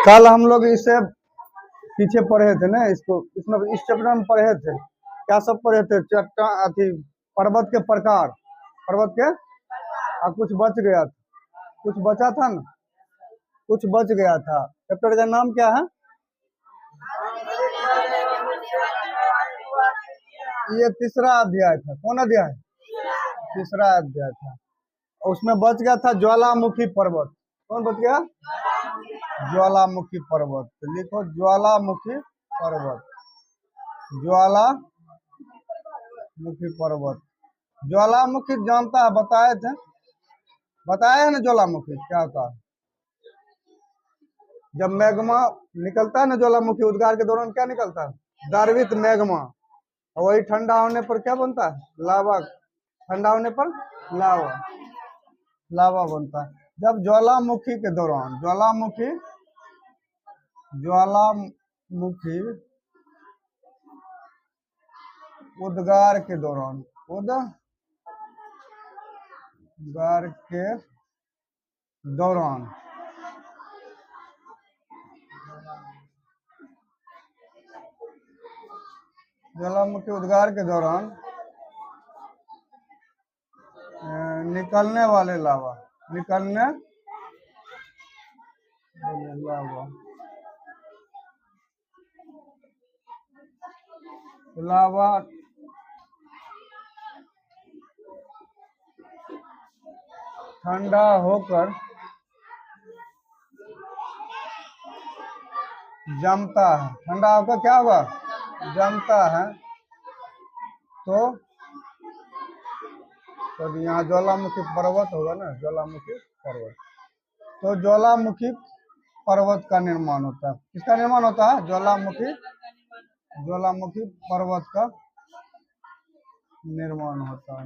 कल हम लोग इसे पीछे पढ़े थे ना, इसको इसमें इस चैप्टर में पढ़े थे। क्या सब पढ़े थे? चट्टान अथी पर्वत के प्रकार, पर्वत के कुछ बच गया था, कुछ बचा था ना, कुछ बच गया था। चैप्टर का नाम क्या है? ये तीसरा अध्याय था। कौन अध्याय? तीसरा अध्याय था। उसमें बच गया था ज्वालामुखी पर्वत। कौन बच गया? ज्वालामुखी पर्वत। तो लिखो ज्वालामुखी पर्वत, ज्वालामुखी पर्वत। ज्वालामुखी जानता है? बताए थे, बताया है ना ज्वालामुखी क्या होता है? जब मैग्मा निकलता है ना ज्वालामुखी, उद्गार के दौरान क्या निकलता है? द्रवित मैग्मा। वही ठंडा होने पर क्या बनता है? लावा। ठंडा होने पर लावा, लावा बनता है। जब ज्वालामुखी के दौरान, ज्वालामुखी उद्गार के दौरान, उद्गार के दौरान ज्वालामुखी उद्गार के दौरान निकलने वाले लावा, निकलने लावा, लावा ठंडा होकर जमता है। ठंडा होकर क्या होगा? जमता है। तो यहाँ ज्वालामुखी पर्वत होगा ना, ज्वालामुखी पर्वत। तो ज्वालामुखी पर्वत का निर्माण होता है। किसका निर्माण होता है? ज्वालामुखी पर्वत का निर्माण होता है।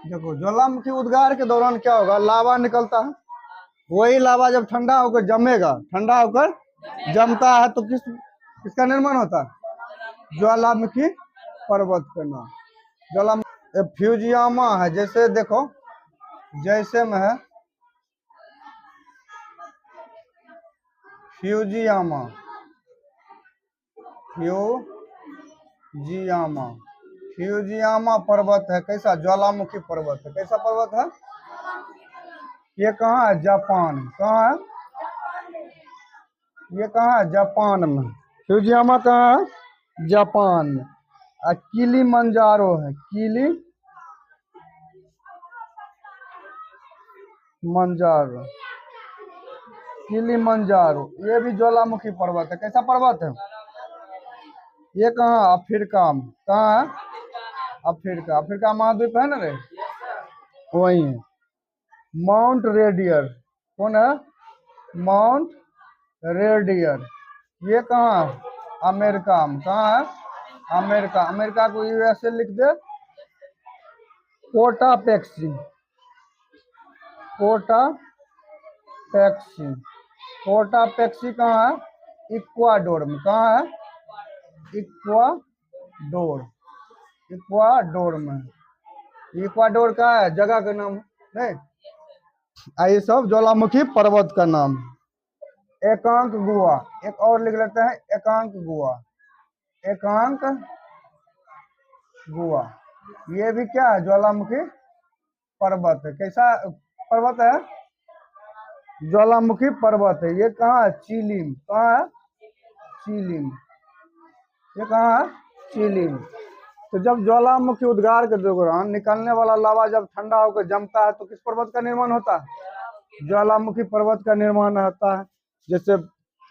देखो ज्वालामुखी उद्गार के दौरान क्या होगा? लावा निकलता है। वही लावा जब ठंडा होकर जमेगा, ठंडा होकर जमता है, तो किसका निर्माण होता है? ज्वालामुखी पर्वत का नाम ज्वालामुखी। फ्यूजियामा है, जैसे देखो, जैसे में है फ्यूजियामा, फ्यूजियामा पर्वत है। कैसा? ज्वालामुखी पर्वत है। कैसा पर्वत है? ये कहाँ है? जापान। कहाँ है? ये कहाँ है? जापान में। फ्यूजियामा कहाँ है? जापान में। किलीमंजारो है, किलीमंजारो, ये भी ज्वालामुखी पर्वत है। कैसा पर्वत है? ये कहाँ? अफ्रीका में। कहाँ है? अफ्रीका महाद्वीप है ना रे, वही है। माउंट रेडियर। कौन है? माउंट रेडियर। ये कहाँ? अमेरिका में। कहाँ है? अमेरिका को यूएसए लिख दे। कोटापेक्सी कहाँ है? इक्वाडोर में। कहाँ है? इक्वाडोर में। इक्वाडोर का है जगह का नाम नहीं। ये सब ज्वालामुखी पर्वत का नाम। एकांक गुहा, एक और लिख लेते हैं, एकांक गुहा। ये भी क्या है? ज्वालामुखी पर्वत है। कैसा पर्वत है? ज्वालामुखी पर्वत है। ये कहाँ है? चिली में। कहाँ है? चिली में। ये कहाँ है? चिली में। तो जब ज्वालामुखी उद्गार के दौरान निकलने वाला लावा जब ठंडा होकर जमता है, तो किस पर्वत का निर्माण होता है? ज्वालामुखी पर्वत का निर्माण होता है। जैसे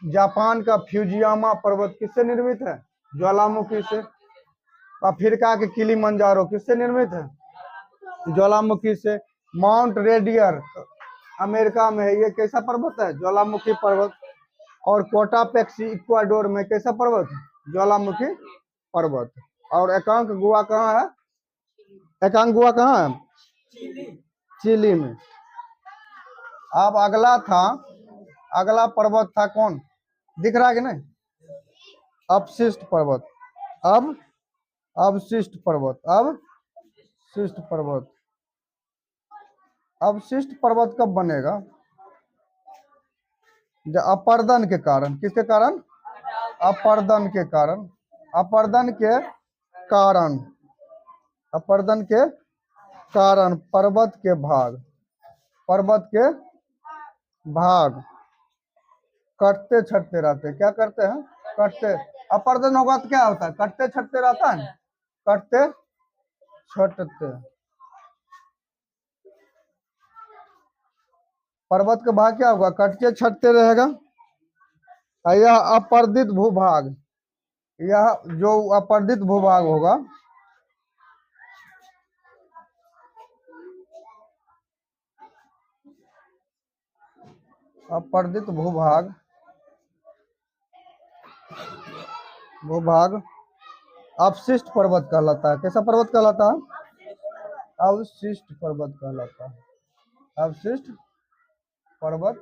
जापान का फ्यूजियामा पर्वत किससे निर्मित है? ज्वालामुखी से। अफ्रीका के किलीमंजारो किससे निर्मित है? ज्वालामुखी से। माउंट रेडियर अमेरिका में है, ये कैसा पर्वत है? ज्वालामुखी पर्वत। और कोटापेक्सी इक्वाडोर में कैसा पर्वत? ज्वालामुखी पर्वत। और एकांक गुहा कहाँ है? एकांक गुहा कहाँ है? चिली में। अब अगला पर्वत था कौन? दिख रहा है कि नहीं? अपशिष्ट पर्वत। अब अवशिष्ट पर्वत, अवशिष्ट पर्वत। अवशिष्ट पर्वत कब बनेगा? अपर्दन के कारण। किसके कारण? अपर्दन के कारण। अपर्दन के कारण, अपर्दन के कारण पर्वत के भाग, पर्वत के भाग कटते छटते रहते। क्या करते हैं? कटते। अपर्दन होगा तो क्या होता है? कटते छटते रहता है, कटते छटते। पर्वत का भाग क्या होगा? कटते छटते रहेगा। यह अपर्दित भूभाग, यह जो अपर्दित भूभाग होगा, अपर्दित भूभाग, भूभाग अवशिष्ट पर्वत कहलाता है। कैसा पर्वत कहलाता है? अवशिष्ट पर्वत कहलाता है। अवशिष्ट पर्वत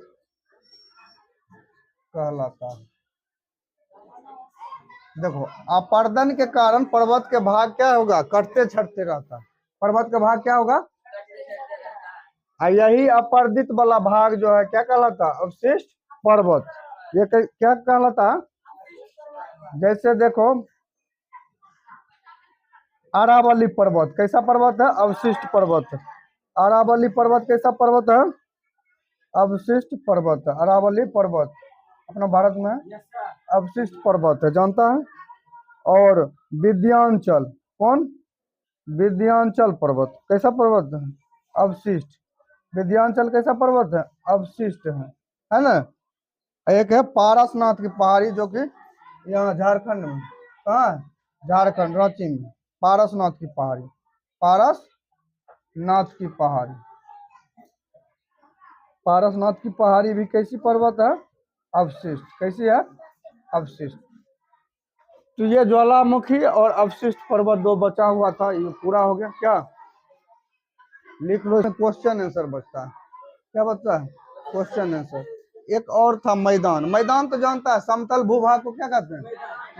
कहलाता है। देखो, अपर्दन के कारण पर्वत के भाग क्या होगा? कटते छटते रहता है। पर्वत का भाग क्या होगा? यही अपर्दित वाला भाग जो है क्या कहलाता? अवशिष्ट पर्वत। ये क्या कहलाता? जैसे देखो, अरावली पर्वत कैसा पर्वत है? अवशिष्ट पर्वत। अरावली पर्वत कैसा पर्वत है? अवशिष्ट पर्वत है। अरावली पर्वत अपना भारत में अवशिष्ट पर्वत है, जानता है। और विंध्याचल, कौन? विंध्याचल पर्वत कैसा पर्वत है? अवशिष्ट। विंध्याचल कैसा पर्वत है? अवशिष्ट है ना। एक है पारसनाथ की पहाड़ी, जो कि यहाँ झारखंड में, कहाँ है? झारखंड, रांची में पारसनाथ की पहाड़ी, पारसनाथ की पहाड़ी। पारसनाथ की पहाड़ी भी कैसी पर्वत है? अवशिष्ट। कैसी है? अवशिष्ट। तो ये ज्वालामुखी और अवशिष्ट पर्वत दो बचा हुआ था, ये पूरा हो गया। क्या लिख लो, क्वेश्चन आंसर बचता है। क्या बचता है? Question answer. एक और था मैदान। मैदान तो जानता है, समतल भूभाग को क्या कहते हैं?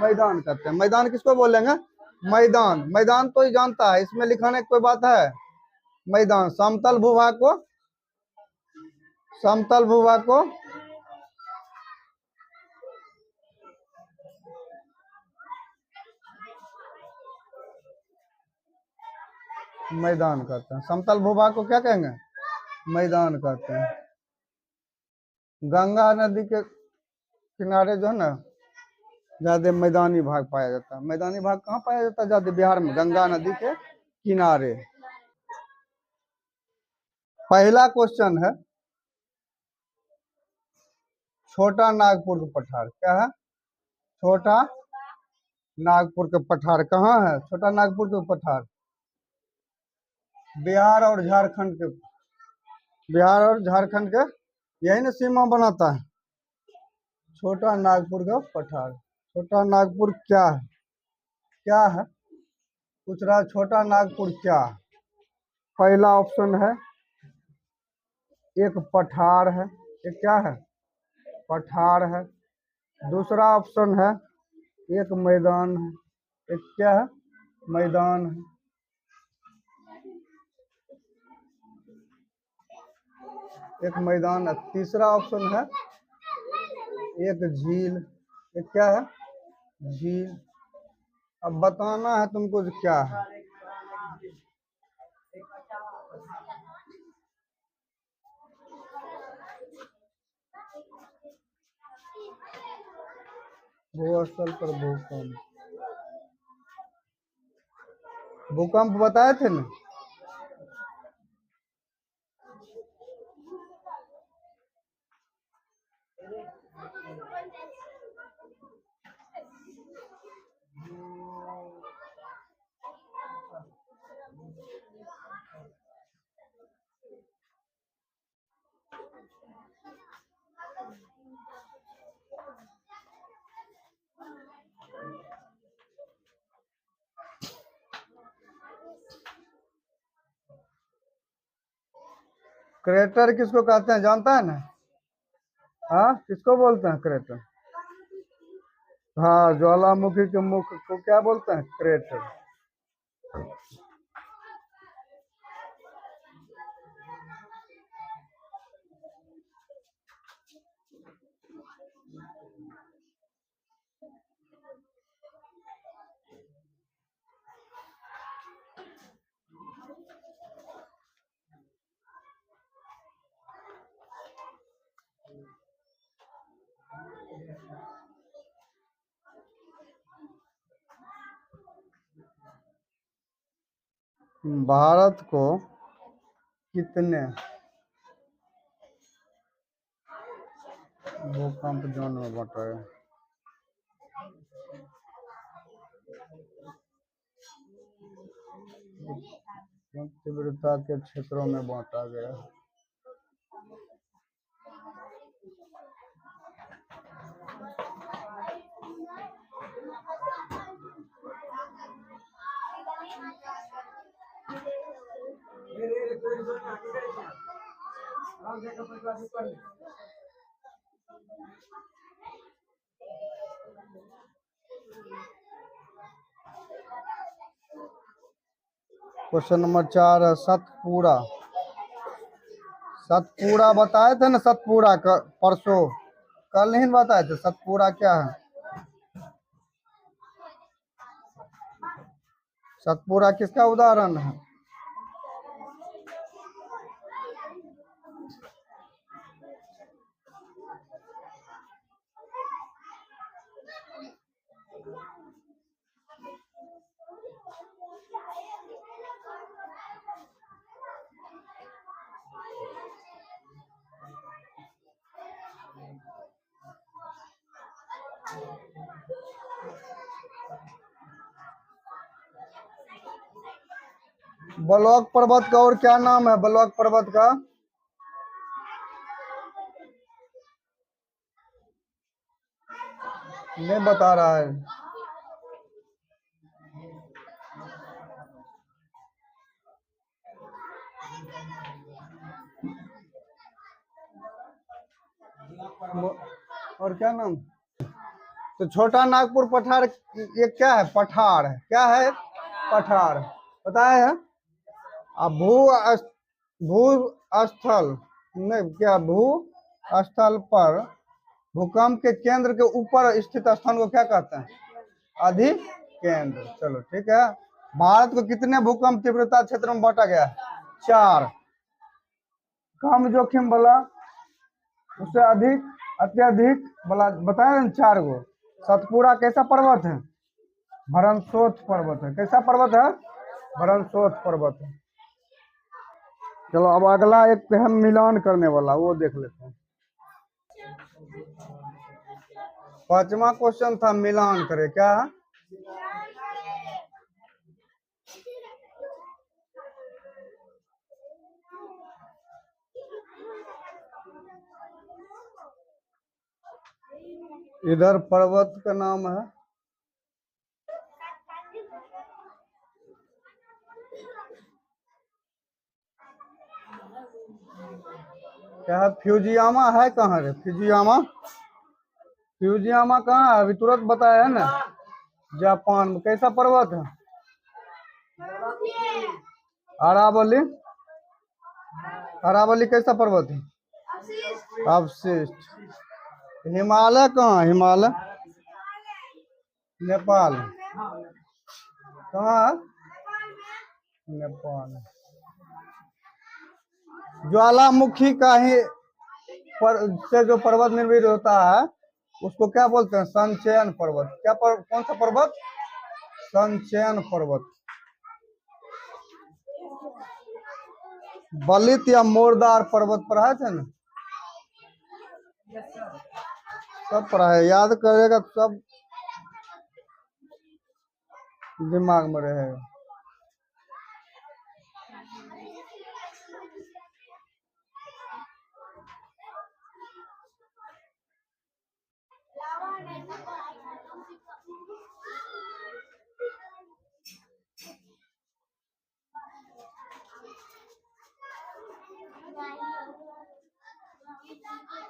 मैदान कहते हैं। मैदान किसको बोलेंगे? मैदान। मैदान तो ही जानता है, इसमें लिखाने की कोई बात है? मैदान। समतल भूभाग को, समतल भूभाग को मैदान कहते हैं। समतल भूभाग को क्या कहेंगे? मैदान कहते हैं। गंगा नदी के किनारे जो है ना, ज्यादा मैदानी भाग पाया जाता है। मैदानी भाग कहाँ पाया जाता है? ज्यादा बिहार में, गंगा नदी के किनारे। पहला क्वेश्चन है, छोटा नागपुर का पठार क्या है? छोटा नागपुर का पठार कहाँ है? छोटा नागपुर का पठार बिहार और झारखंड के, बिहार और झारखंड के यही ना सीमा बनाता है। छोटा नागपुर का पठार। छोटा नागपुर क्या है? क्या है पूछ रहा है? छोटा नागपुर क्या है? पहला ऑप्शन है एक पठार है। एक क्या है? पठार है। दूसरा ऑप्शन है एक मैदान है। एक क्या है? मैदान है। एक मैदान है। तीसरा ऑप्शन है एक झील। एक क्या है? झील। अब बताना है तुमको क्या है। भूस्थल पर भूकंप, भूकंप बताए थे ना। क्रेटर किसको कहते हैं जानता है ना? हाँ, किसको बोलते हैं क्रेटर? हाँ, ज्वालामुखी के मुख को क्या बोलते हैं? क्रेटर। भारत को कितने भूकंप जोन में बांटा गया? तीव्रता के क्षेत्रों में बांटा गया। क्वेश्चन नंबर 4 है सतपुड़ा। सतपुड़ा बताए थे ना, सतपुड़ा परसों कल नहीं बताए थे। सतपुड़ा क्या है? सतपुड़ा किसका उदाहरण है? ब्लॉक पर्वत का और क्या नाम है? ब्लॉक पर्वत का नहीं बता रहा है। और क्या नाम? तो छोटा नागपुर पठार ये क्या है? पठार है। क्या है? पठार। पता है? अब भू स्थल नहीं, क्या भू स्थल पर भूकंप के केंद्र के ऊपर स्थित स्थान को क्या कहते हैं? अधिक केंद्र। चलो ठीक है। भारत को कितने भूकंप तीव्रता क्षेत्र में बांटा गया? 4। कम जोखिम वाला, उससे अधिक, अत्यधिक वाला बताया ना 4 गो। सतपुड़ा कैसा पर्वत है? भरमसोत पर्वत है। कैसा पर्वत है? भरमसोत पर्वत है। चलो अब अगला एक हम मिलान करने वाला वो देख लेते हैं। 5वां क्वेश्चन था मिलान करे। क्या? इधर पर्वत का नाम है क्या है? फ्यूजियामा है। कहाँ है फ्यूजियामा? फ्यूजियामा कहाँ है? अभी तुरंत बताया है ना, जापान में। कैसा पर्वत है? अरावली। अरावली कैसा पर्वत है? अवशिष्ट। हिमालय कहाँ? हिमालय नेपाल। कहाँ? नेपाल। ज्वालामुखी का ही से जो पर्वत निर्मित होता है उसको क्या बोलते हैं? संचयन पर्वत। क्या कौन सा पर्वत? संचयन पर्वत। बलित या मोरदार पर्वत पढ़ा थे ना? सब पढ़ा है, याद करेगा तो सब दिमाग में रहेगा।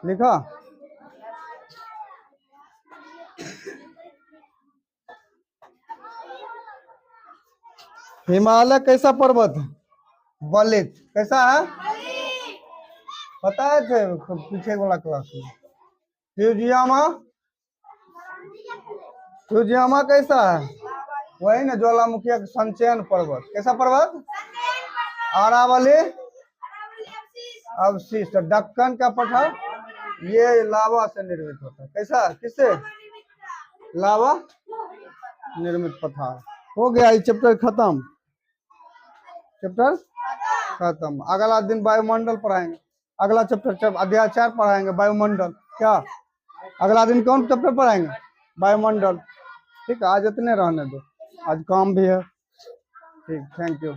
लिखा? हिमालय कैसा पर्वत है? बलित। कैसा है? बताए थे पीछे वाला क्लास में। फ्यूजियामा? फ्यूजियामा कैसा है? वही ना, ज्वालामुखी का संचयन पर्वत। कैसा पर्वत? अरावली अवशिष्ट। दक्कन का पठार ये लावा से निर्मित होता है। कैसा? किससे? लावा निर्मित पठार। हो गया ये चैप्टर खत्म। चैप्टर खत्म। अगला दिन वायुमंडल पढ़ाएंगे। अगला चैप्टर अध्याय 4 पढ़ाएंगे वायुमंडल। क्या अगला दिन कौन चैप्टर पढ़ाएंगे? वायुमंडल। ठीक है, आज इतने रहने दो, आज काम भी है। ठीक, थैंक यू।